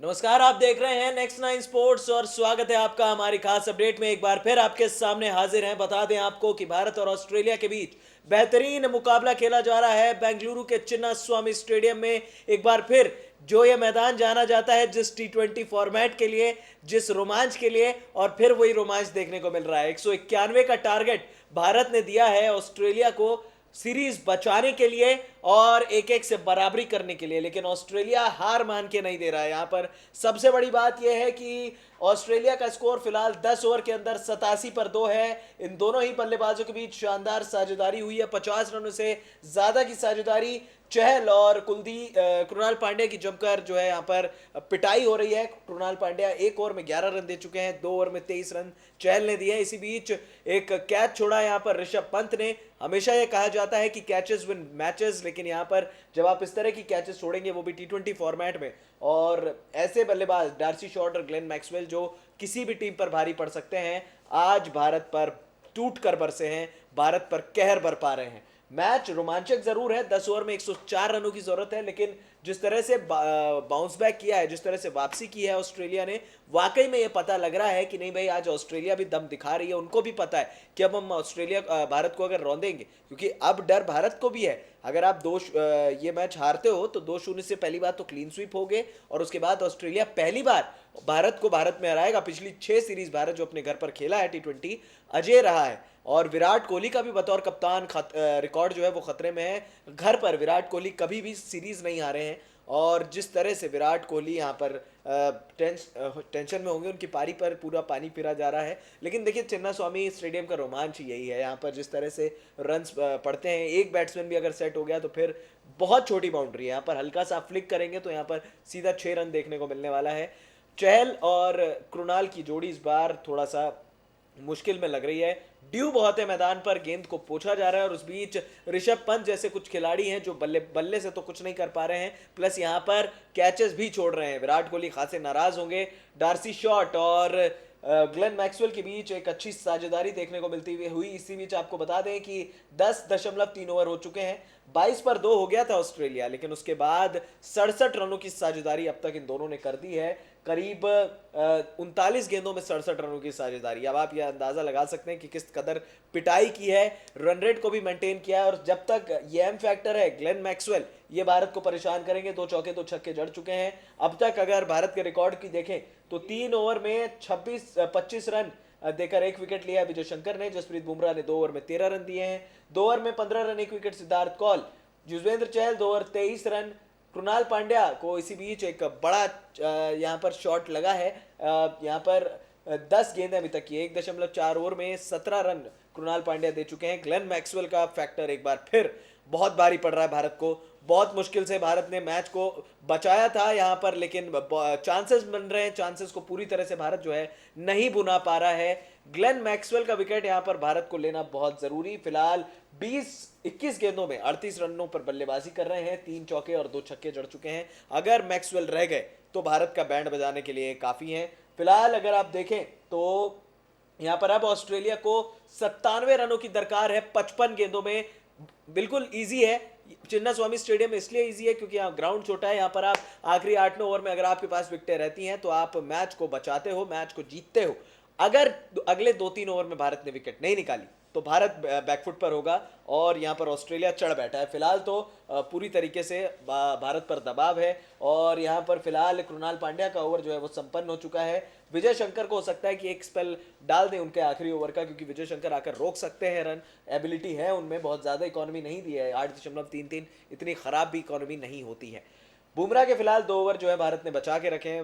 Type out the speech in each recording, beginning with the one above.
नमस्कार, आप देख रहे हैं नेक्स्ट नाइन स्पोर्ट्स और स्वागत है आपका हमारी खास अपडेट में। एक बार फिर आपके सामने हाजिर हैं। बता दें आपको कि भारत और ऑस्ट्रेलिया के बीच बेहतरीन मुकाबला खेला जा रहा है बेंगलुरु के चिन्ना स्वामी स्टेडियम में। एक बार फिर जो ये मैदान जाना जाता है जिस T20 फॉर्मेट के लिए, जिस रोमांच के लिए, और फिर वही रोमांच देखने को मिल रहा है। 191 का टारगेट भारत ने दिया है ऑस्ट्रेलिया को सीरीज बचाने के लिए और एक एक से बराबरी करने के लिए, लेकिन ऑस्ट्रेलिया हार मान के नहीं दे रहा है। यहां पर सबसे बड़ी बात यह है कि ऑस्ट्रेलिया का स्कोर फिलहाल 10 ओवर के अंदर 87 पर 2 है। इन दोनों ही बल्लेबाजों के बीच शानदार साझेदारी हुई है। 50 रनों से ज्यादा की साझेदारी चहल और कृणाल पांड्या की जमकर जो है यहाँ पर पिटाई हो रही है। कृणाल पांड्या एक ओवर में 11 रन दे चुके हैं, 2 ओवर में 23 रन चहल ने दिए। इसी बीच एक कैच छोड़ा यहाँ पर ऋषभ पंत ने। हमेशा यह कहा जाता है कि कैचेस विन मैचेस, लेकिन यहाँ पर जब आप इस तरह की कैचेस छोड़ेंगे वो भी T20 फॉर्मेट में, और ऐसे बल्लेबाज डार्सी शॉट और ग्लेन मैक्सवेल जो किसी भी टीम पर भारी पड़ सकते हैं, आज भारत पर टूट कर बरसे हैं, भारत पर कहर बरपा रहे हैं। मैच रोमांचक जरूर है। 10 ओवर में 104 रनों की जरूरत है, लेकिन जिस तरह से बाउंस बैक किया है, जिस तरह से वापसी की है ऑस्ट्रेलिया ने, वाकई में ये पता लग रहा है कि नहीं भाई, आज ऑस्ट्रेलिया भी दम दिखा रही है। उनको भी पता है कि अब हम भारत को अगर रौंदेंगे, क्योंकि अब डर भारत को भी है। अगर आप ये मैच हारते हो तो 2-0 से पहली बात तो क्लीन स्वीप हो गए, और उसके बाद ऑस्ट्रेलिया पहली बार भारत में हराएगा। पिछली 6 सीरीज भारत जो अपने घर पर खेला है T20 अजय रहा है, और विराट कोहली का भी बतौर कप्तान रिकॉर्ड जो है वो खतरे में है। घर पर विराट कोहली कभी भी सीरीज नहीं हारे हैं, और जिस तरह से विराट कोहली यहाँ पर टेंशन में होंगे, उनकी पारी पर पूरा पानी फिरा जा रहा है। लेकिन देखिए, चिन्ना स्वामी स्टेडियम का रोमांच ही यही है। यहाँ पर जिस तरह से रन्स पड़ते हैं, एक बैट्समैन भी अगर सेट हो गया तो फिर बहुत छोटी बाउंड्री है। यहाँ पर हल्का सा फ्लिक करेंगे तो यहाँ पर सीधा 6 रन देखने को मिलने वाला है। चहल और कृणाल की जोड़ी इस बार थोड़ा सा मुश्किल में लग रही है। ड्यू बहुत है मैदान पर, गेंद को पोछा जा रहा है, और उस बीच ऋषभ पंत जैसे कुछ खिलाड़ी हैं जो बल्ले से तो कुछ नहीं कर पा रहे हैं, प्लस यहां पर कैचेस भी छोड़ रहे हैं। विराट कोहली खासे नाराज होंगे। डार्सी शॉट और ग्लेन मैक्सवेल के बीच एक अच्छी साझेदारी देखने को मिलती हुई। इसी बीच आपको बता दें कि 10.3 ओवर हो चुके हैं। 22 पर 2 हो गया था ऑस्ट्रेलिया, लेकिन उसके बाद 67 रनों की साझेदारी अब तक इन दोनों ने कर दी है। करीब 39 गेंदों में 67 रनों की साझेदारी। अब आप यह अंदाजा लगा सकते हैं कि किस कदर पिटाई की है। रन रेट को भी मेंटेन किया है, और जब तक ये एम फैक्टर है ग्लेन मैक्सवेल, ये भारत को परेशान करेंगे। 2 चौके 2 छक्के जड़ चुके हैं अब तक। अगर भारत के रिकॉर्ड की देखें तो 3 ओवर में 25 रन देकर 1 विकेट लिया विजय शंकर ने। जसप्रीत बुमराह ने 2 ओवर में 13 रन दिए हैं। 2 ओवर में 15 run 1 wicket Siddharth Kaul. Yuzvendra Chahal 2 over 23 run. Krunal Pandya को इसी बीच एक बड़ा यहाँ पर शॉट लगा है। यहाँ पर 10 गेंदें अभी तक की, 1.4 ओवर में 17 रन कृणाल पांड्या दे चुके हैं। ग्लेन मैक्सवेल का फैक्टर एक बार फिर बहुत भारी पड़ रहा है भारत को। बहुत मुश्किल से भारत ने मैच को बचाया था यहाँ पर, लेकिन चांसेस बन रहे हैं, चांसेस को पूरी तरह से भारत जो है नहीं बुना पा रहा है। ग्लेन मैक्सवेल का विकेट यहाँ पर भारत को लेना बहुत जरूरी। फिलहाल 21 गेंदों में 38 रनों पर बल्लेबाजी कर रहे हैं। 3 चौके और 2 छक्के जड़ चुके हैं। अगर मैक्सवेल रह गए तो भारत का बैंड बजाने के लिए काफी है। फिलहाल अगर आप देखें तो यहाँ पर अब ऑस्ट्रेलिया को 97 रनों की दरकार है 55 गेंदों में। बिल्कुल इजी है। चिन्ना स्वामी स्टेडियम इसलिए इजी है क्योंकि यहाँ ग्राउंड छोटा है। यहाँ पर आप आखिरी 8-9 ओवर में अगर आपके पास विकेटें रहती हैं तो आप मैच को बचाते हो, मैच को जीतते हो। अगर अगले 2-3 ओवर में भारत ने विकेट नहीं निकाली तो भारत बैकफुट पर होगा, और यहाँ पर ऑस्ट्रेलिया चढ़ बैठा है। फिलहाल तो पूरी तरीके से भारत पर दबाव है, और यहाँ पर फिलहाल कृणाल पांड्या का ओवर जो है वो संपन्न हो चुका है। विजय शंकर को हो सकता है कि एक स्पेल डाल दें उनके आखिरी ओवर का, क्योंकि विजय शंकर आकर रोक सकते हैं रन, एबिलिटी है उनमें। बहुत ज़्यादा इकोनॉमी नहीं दी है, 8.33, इतनी ख़राब भी इकोनॉमी नहीं होती है। बुमराह के फिलहाल 2 ओवर जो है भारत ने बचा के रखे हैं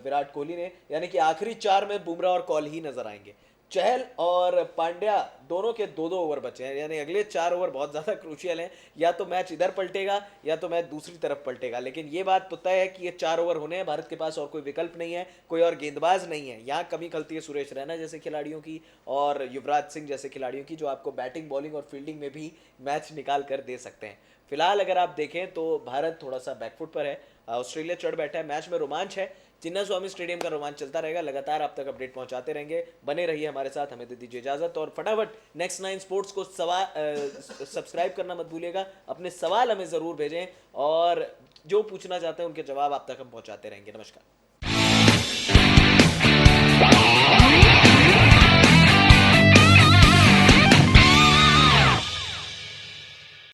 विराट कोहली ने, यानी कि आखिरी 4 में बुमराह और कौल ही नजर आएंगे। चहल और पांड्या दोनों के 2-2 ओवर बचे हैं, यानी अगले 4 ओवर बहुत ज़्यादा क्रूशियल हैं। या तो मैच इधर पलटेगा या तो मैच दूसरी तरफ पलटेगा, लेकिन ये बात तो तय है कि ये 4 ओवर होने हैं। भारत के पास और कोई विकल्प नहीं है, कोई और गेंदबाज नहीं है। यहाँ कमी खलती है सुरेश रैना जैसे खिलाड़ियों की और युवराज सिंह जैसे खिलाड़ियों की, जो आपको बैटिंग, बॉलिंग और फील्डिंग में भी मैच निकाल कर दे सकते हैं। फिलहाल अगर आप देखें तो भारत थोड़ा सा बैकफुट पर है, ऑस्ट्रेलिया चढ़ बैठा है। मैच में रोमांच है, चिन्ना स्वामी स्टेडियम का रोमांच चलता रहेगा। लगातार आप तक अपडेट पहुंचाते रहेंगे, बने रहिए हमारे साथ, हमें दे दीजिए इजाजत। और फटाफट नेक्स्ट 9 स्पोर्ट्स को सब्सक्राइब करना मत भूलिएगा। अपने सवाल हमें ज़रूर भेजें, और जो पूछना चाहते हैं उनके जवाब आप तक हम पहुंचाते रहेंगे। नमस्कार।